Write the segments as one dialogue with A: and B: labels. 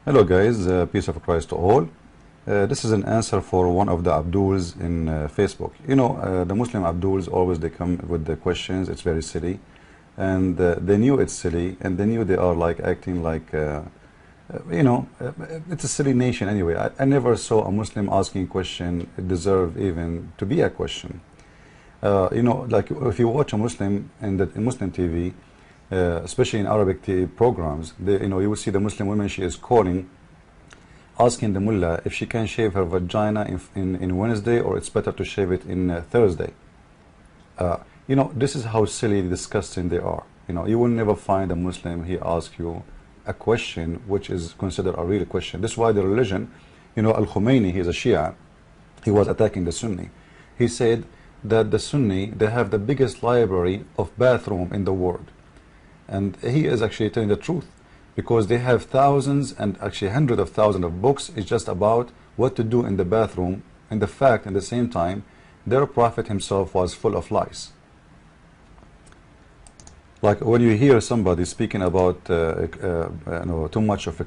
A: Hello guys, peace of Christ to all. This is an answer for one of the Abduls in Facebook. You know, the Muslim Abduls always they come with the questions. It's very silly, and they knew it's silly, and they knew they are like acting like, it's a silly nation anyway. I never saw a Muslim asking a question it deserve even to be a question. Like if you watch a Muslim in Muslim TV. Especially in Arabic programs, you will see the Muslim woman, she is calling, asking the mullah if she can shave her vagina in Wednesday, or it's better to shave it in Thursday. This is how silly, disgusting they are. You will never find a Muslim, he asks you a question which is considered a real question. This is why the religion, Al-Khomeini, he is a Shia, he was attacking the Sunni. He said that the Sunni, they have the biggest library of bathroom in the world. And he is actually telling the truth, because they have thousands and actually hundreds of thousands of books. It's just about what to do in the bathroom, and the fact at the same time their prophet himself was full of lies. Like when you hear somebody speaking about too much of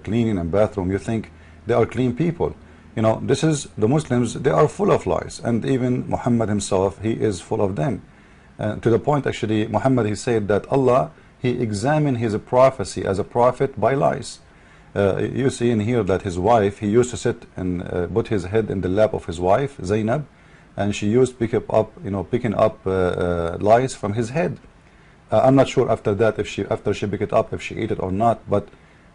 A: cleaning and bathroom, you think they are clean people. This is the Muslims, they are full of lies, and even Muhammad himself, he is full of them. To the point, actually, Muhammad, he said that Allah, he examined his prophecy as a prophet by lies. You see in here that his wife, he used to sit and put his head in the lap of his wife, Zainab, and she used to picking up lies from his head. I'm not sure after that after she picked it up if she ate it or not, but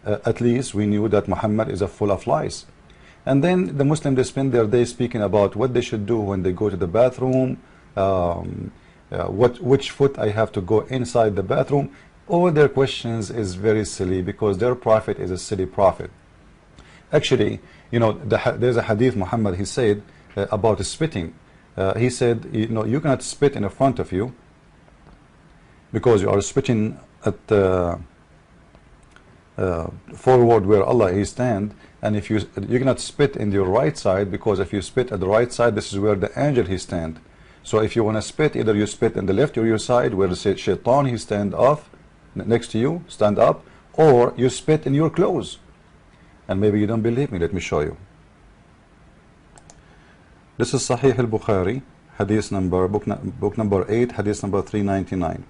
A: at least we knew that Muhammad is full of lies. And then the Muslims, they spend their day speaking about what they should do when they go to the bathroom, which foot I have to go inside the bathroom. All their questions is very silly, because their prophet is a silly prophet. Actually, there's a hadith Muhammad, he said about spitting. He said, you cannot spit in front of you, because you are spitting at forward where Allah he stand, and if you cannot spit in your right side, because if you spit at the right side, this is where the angel he stand. So if you want to spit, either you spit in the left or your side where the shaitan he stand off next to you, stand up, or you spit in your clothes. And maybe you don't believe me, let me show you. This is Sahih al-Bukhari, hadith number, book number 8, hadith number 399.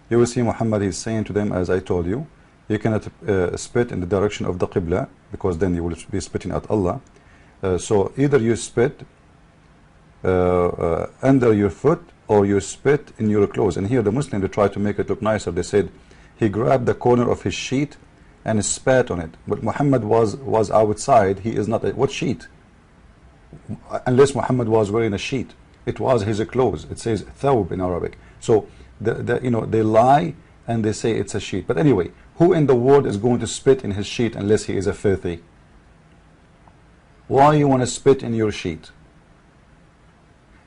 A: You will see Muhammad is saying to them, as I told you, you cannot spit in the direction of the Qibla, because then you will be spitting at Allah. So either you spit under your foot, or you spit in your clothes. And here the Muslim, they try to make it look nicer. They said he grabbed the corner of his sheet and spat on it. But Muhammad was outside. He is not what sheet? Unless Muhammad was wearing a sheet, it was his clothes. It says thawb in Arabic. So they lie and they say it's a sheet. But anyway, who in the world is going to spit in his sheet unless he is a filthy? Why you want to spit in your sheet?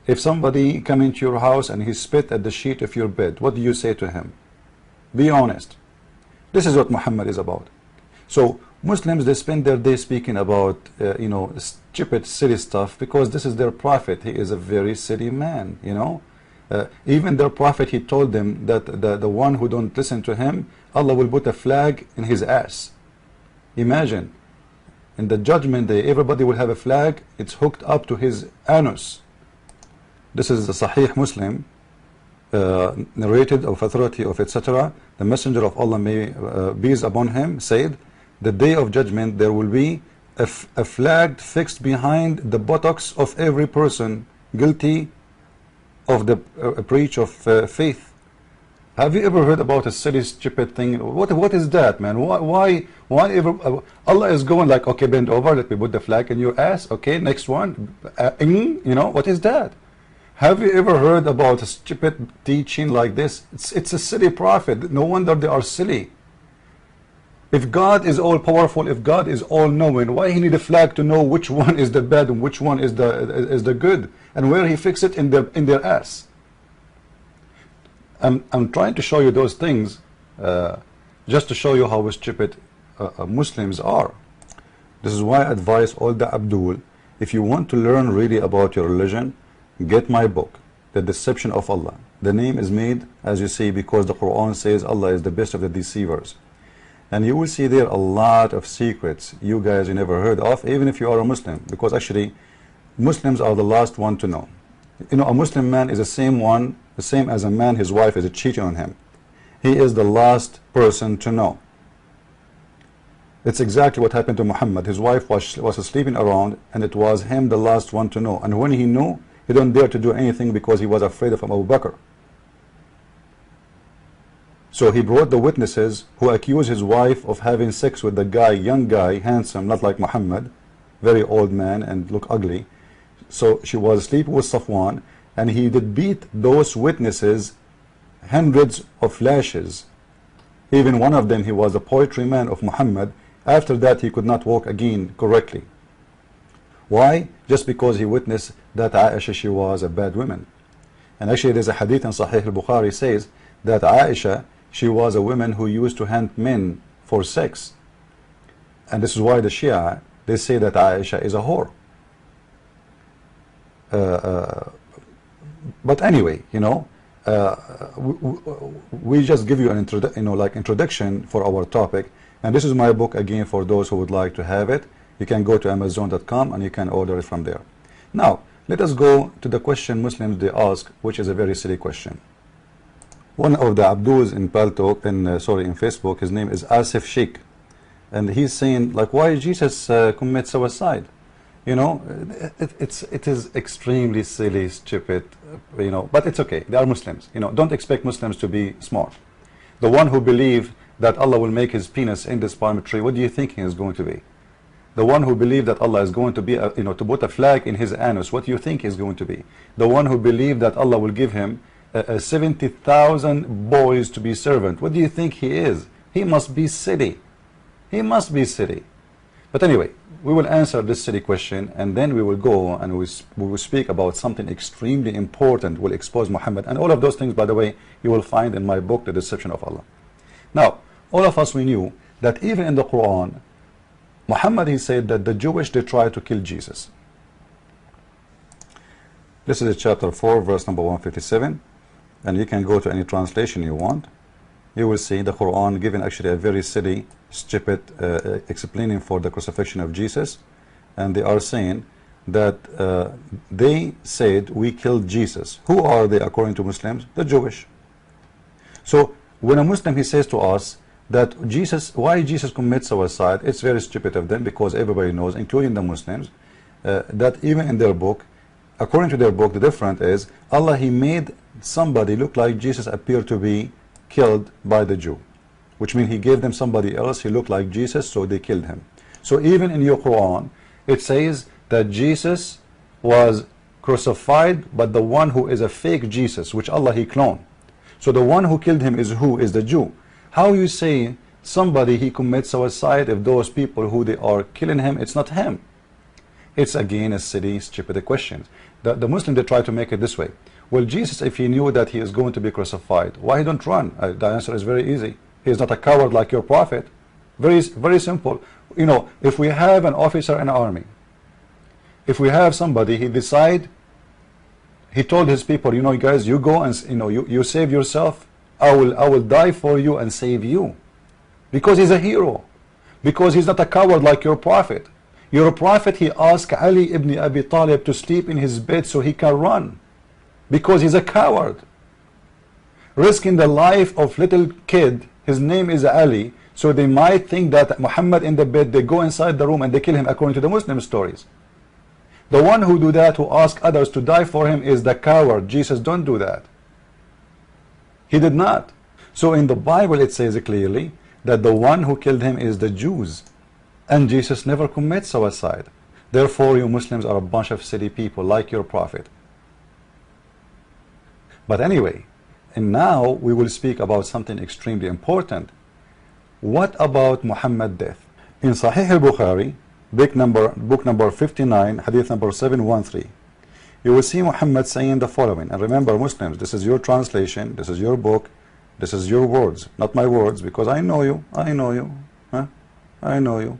A: If somebody come into your house and he spit at the sheet of your bed, what do you say to him? Be honest. This is what Muhammad is about. So Muslims, they spend their day speaking about stupid, silly stuff, because this is their prophet. He is a very silly man. Even their prophet, he told them that the one who don't listen to him, Allah will put a flag in his ass. Imagine, in the judgment day, everybody will have a flag. It's hooked up to his anus. This is the Sahih Muslim, narrated of authority of etc. The Messenger of Allah, may peace upon him, said, the day of judgment there will be a flag fixed behind the buttocks of every person guilty of the breach of faith. Have you ever heard about a silly, stupid thing? What is that, man? Why ever? Allah is going like, okay, bend over, let me put the flag in your ass. Okay, next one. What is that? Have you ever heard about a stupid teaching like this? It's a silly prophet. No wonder they are silly. If God is all powerful, if God is all knowing, why he need a flag to know which one is the bad and which one is the good, and where he fix it in their ass? I'm trying to show you those things just to show you how stupid Muslims are. This is why I advise all the Abdul, if you want to learn really about your religion, get my book, The Deception of Allah. The name is made, as you see, because the Quran says Allah is the best of the deceivers. And you will see there a lot of secrets you guys never heard of, even if you are a Muslim, because actually Muslims are the last one to know. You know, a Muslim man is the same as a man, his wife is cheating on him. He is the last person to know. It's exactly what happened to Muhammad. His wife was sleeping around, and it was him the last one to know. And when he knew, he didn't dare to do anything because he was afraid of Abu Bakr. So he brought the witnesses who accused his wife of having sex with the guy, young guy, handsome, not like Muhammad, very old man and look ugly. So she was asleep with Safwan, and he did beat those witnesses hundreds of lashes. Even one of them, he was a poetry man of Muhammad. After that, he could not walk again correctly. Why? Just because he witnessed that Aisha, she was a bad woman. And actually there's a hadith in Sahih al-Bukhari says that Aisha, she was a woman who used to hunt men for sex. And this is why the Shia, they say that Aisha is a whore. But anyway, you know, we just give you an introduction for our topic. And this is my book again for those who would like to have it. You can go to Amazon.com and you can order it from there. Now, let us go to the question Muslims they ask, which is a very silly question. One of the Abduls in Paltalk, in Facebook, his name is Asif Sheikh, and he's saying, like, why Jesus commit suicide? You know, it is extremely silly, stupid, you know, but it's okay. They are Muslims. You know, don't expect Muslims to be smart. The one who believes that Allah will make his penis in this palm tree, what do you think he is going to be? The one who believes that Allah is going to be, to put a flag in his anus, what do you think he is going to be? The one who believes that Allah will give him 70,000 boys to be servant, what do you think he is? He must be silly. He must be silly. But anyway, we will answer this silly question, and then we will go and we will speak about something extremely important, will expose Muhammad. And all of those things, by the way, you will find in my book, The Deception of Allah. Now, all of us, we knew that even in the Quran, Muhammad, he said that the Jewish, they tried to kill Jesus. This is chapter 4, verse number 157. And you can go to any translation you want. You will see the Quran giving actually a very silly, stupid explaining for the crucifixion of Jesus. And they are saying that they said, we killed Jesus. Who are they according to Muslims? The Jewish. So when a Muslim, he says to us that Jesus, why Jesus commits suicide, it's very stupid of them, because everybody knows, including the Muslims, that even in their book, according to their book, the difference is Allah, he made somebody look like Jesus appear to be killed by the Jew, which means he gave them somebody else, he looked like Jesus, so they killed him. So even in your Quran, it says that Jesus was crucified, but the one who is a fake Jesus, which Allah, he cloned. So the one who killed him is who? Is the Jew. How you say somebody he commits suicide if those people who they are killing him, it's not him? It's again a silly, stupid question. The Muslim, they try to make it this way. Well, Jesus, if he knew that he is going to be crucified, why he don't run? The answer is very easy. He is not a coward like your prophet. Very, very simple. You know, if we have an officer in the army, if we have somebody, he decide, he told his people, you know, guys, you go and you save yourself. I will die for you and save you, because he's a hero, because he's not a coward like your prophet. Your prophet, he asked Ali ibn Abi Talib to sleep in his bed so he can run, because he's a coward, risking the life of little kid. His name is Ali, so they might think that Muhammad in the bed, they go inside the room and they kill him according to the Muslim stories. The one who do that, who ask others to die for him, is the coward. Jesus don't do that. He did not. So in the Bible it says clearly that the one who killed him is the Jews, and Jesus never commits suicide. Therefore you Muslims are a bunch of silly people like your prophet. But anyway, and now we will speak about something extremely important. What about Muhammad's death? In Sahih al-Bukhari, book number 59, hadith number 713, you will see Muhammad saying the following. And remember, Muslims, this is your translation, this is your book, this is your words, not my words, because I know you, I know you, I know you.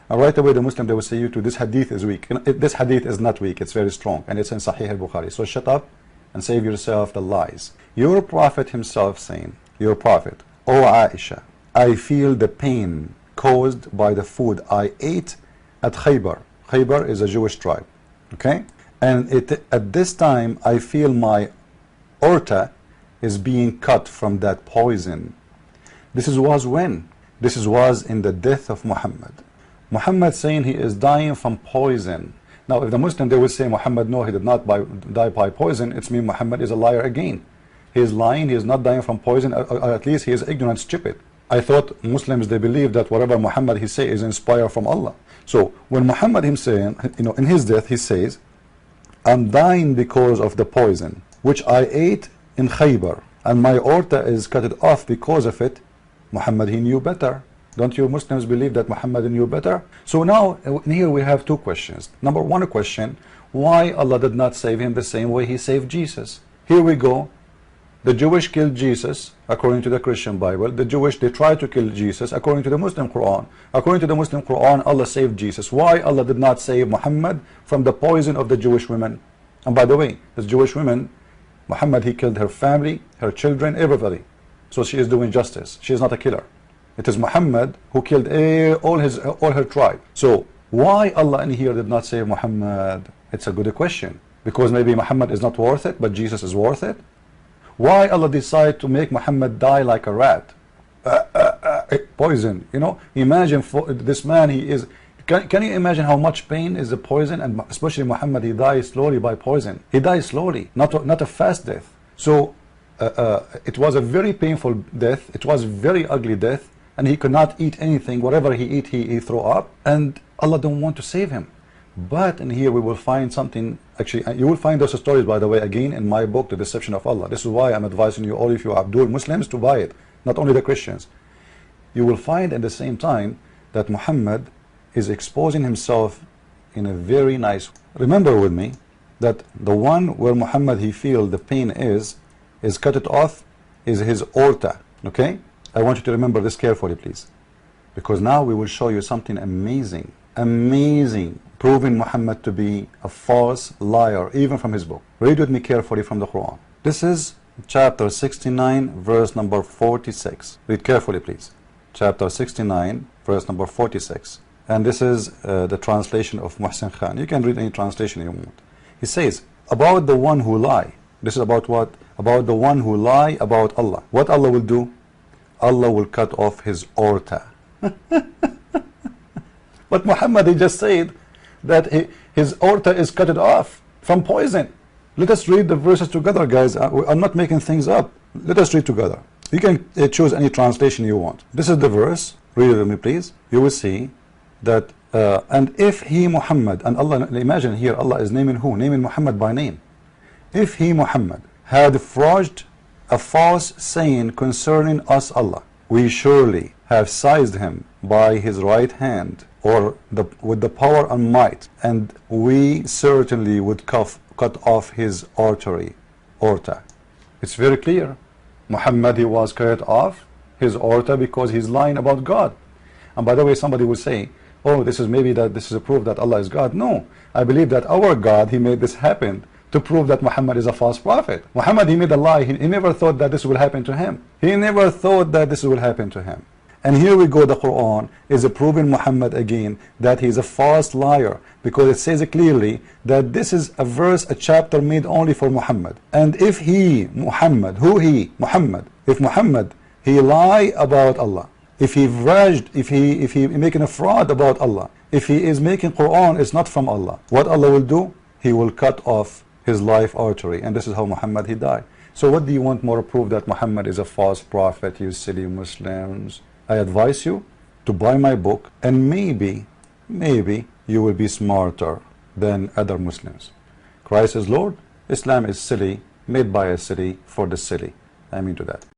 A: And right away the Muslim, they will say you to this hadith is weak. This hadith is not weak, it's very strong, and it's in Sahih al-Bukhari. So shut up and save yourself the lies. Your prophet himself saying, your prophet, O Aisha, I feel the pain caused by the food I ate at Khaybar. Khaybar is a Jewish tribe, okay? And at this time I feel my aorta is being cut from that poison. This was when? This was in the death of Muhammad. Muhammad saying he is dying from poison. Now if the Muslim, they would say Muhammad, no, he did not die by poison, it's mean Muhammad is a liar again. He is lying, he is not dying from poison, or at least he is ignorant, stupid. I thought Muslims, they believe that whatever Muhammad he say is inspired from Allah. So when Muhammad himself, in his death, he says, I'm dying because of the poison which I ate in Khaybar, and my aorta is cut off because of it. Muhammad, he knew better. Don't you Muslims believe that Muhammad knew better? So now here we have two questions. Number one question, why Allah did not save him the same way he saved Jesus? Here we go. The Jewish killed Jesus according to the Christian Bible. The Jewish, they tried to kill Jesus according to the Muslim Quran. According to the Muslim Quran, Allah saved Jesus. Why Allah did not save Muhammad from the poison of the Jewish women? And by the way, the Jewish women, Muhammad, he killed her family, her children, everybody. So she is doing justice. She is not a killer. It is Muhammad who killed all her tribe. So why Allah in here did not save Muhammad? It's a good question. Because maybe Muhammad is not worth it, but Jesus is worth it. Why Allah decided to make Muhammad die like a rat? Poison, imagine for this man, he is, can you imagine how much pain is the poison? And especially Muhammad, he dies slowly by poison. He dies slowly, not a fast death. So it was a very painful death. It was a very ugly death, and he could not eat anything. Whatever he eat, he threw up, and Allah don't want to save him. But in here we will find something. Actually, you will find those stories, by the way, again in my book, The Deception of Allah. This is why I'm advising you, all of you Abdul Muslims, to buy it, not only the Christians. You will find at the same time that Muhammad is exposing himself in a very nice way. Remember with me that the one where Muhammad he feel the pain is cut it off, is his aorta. Okay, I want you to remember this carefully, please, because now we will show you something amazing, proving Muhammad to be a false liar, even from his book. Read with me carefully from the Quran. This is chapter 69, verse number 46. Read carefully, please. Chapter 69, verse number 46. And this is the translation of Muhsin Khan. You can read any translation you want. He says, about the one who lie. This is about what? About the one who lie about Allah. What Allah will do? Allah will cut off his aorta. But Muhammad, he just said that his aorta is cut off from poison. Let us read the verses together, guys. I'm not making things up. Let us read together. You can choose any translation you want. This is the verse. Read it with me, please. You will see that and if he Muhammad, and Allah, imagine here Allah is naming who? Naming Muhammad by name. If he Muhammad had forged a false saying concerning us Allah, we surely have seized him by his right hand, or with the power and might, and we certainly would cut off his aorta. It's very clear. Muhammad, he was cut off his aorta because he's lying about God. And by the way, somebody will say, oh, this is a proof that Allah is God. No, I believe that our God, he made this happen to prove that Muhammad is a false prophet. Muhammad, he made a lie. He never thought that this will happen to him. He never thought that this will happen to him. And here we go, the Quran is proving Muhammad again that he's a false liar, because it says clearly that this is a verse, a chapter made only for Muhammad. And if he, Muhammad, Muhammad, if Muhammad, he lie about Allah, if he verged, if he making a fraud about Allah, if he is making Quran, it's not from Allah, what Allah will do? He will cut off his life artery, and this is how Muhammad he died. So what do you want more proof that Muhammad is a false prophet, you silly Muslims? I advise you to buy my book, and maybe you will be smarter than other Muslims. Christ is Lord, Islam is silly, made by a silly, for the silly. I mean to that.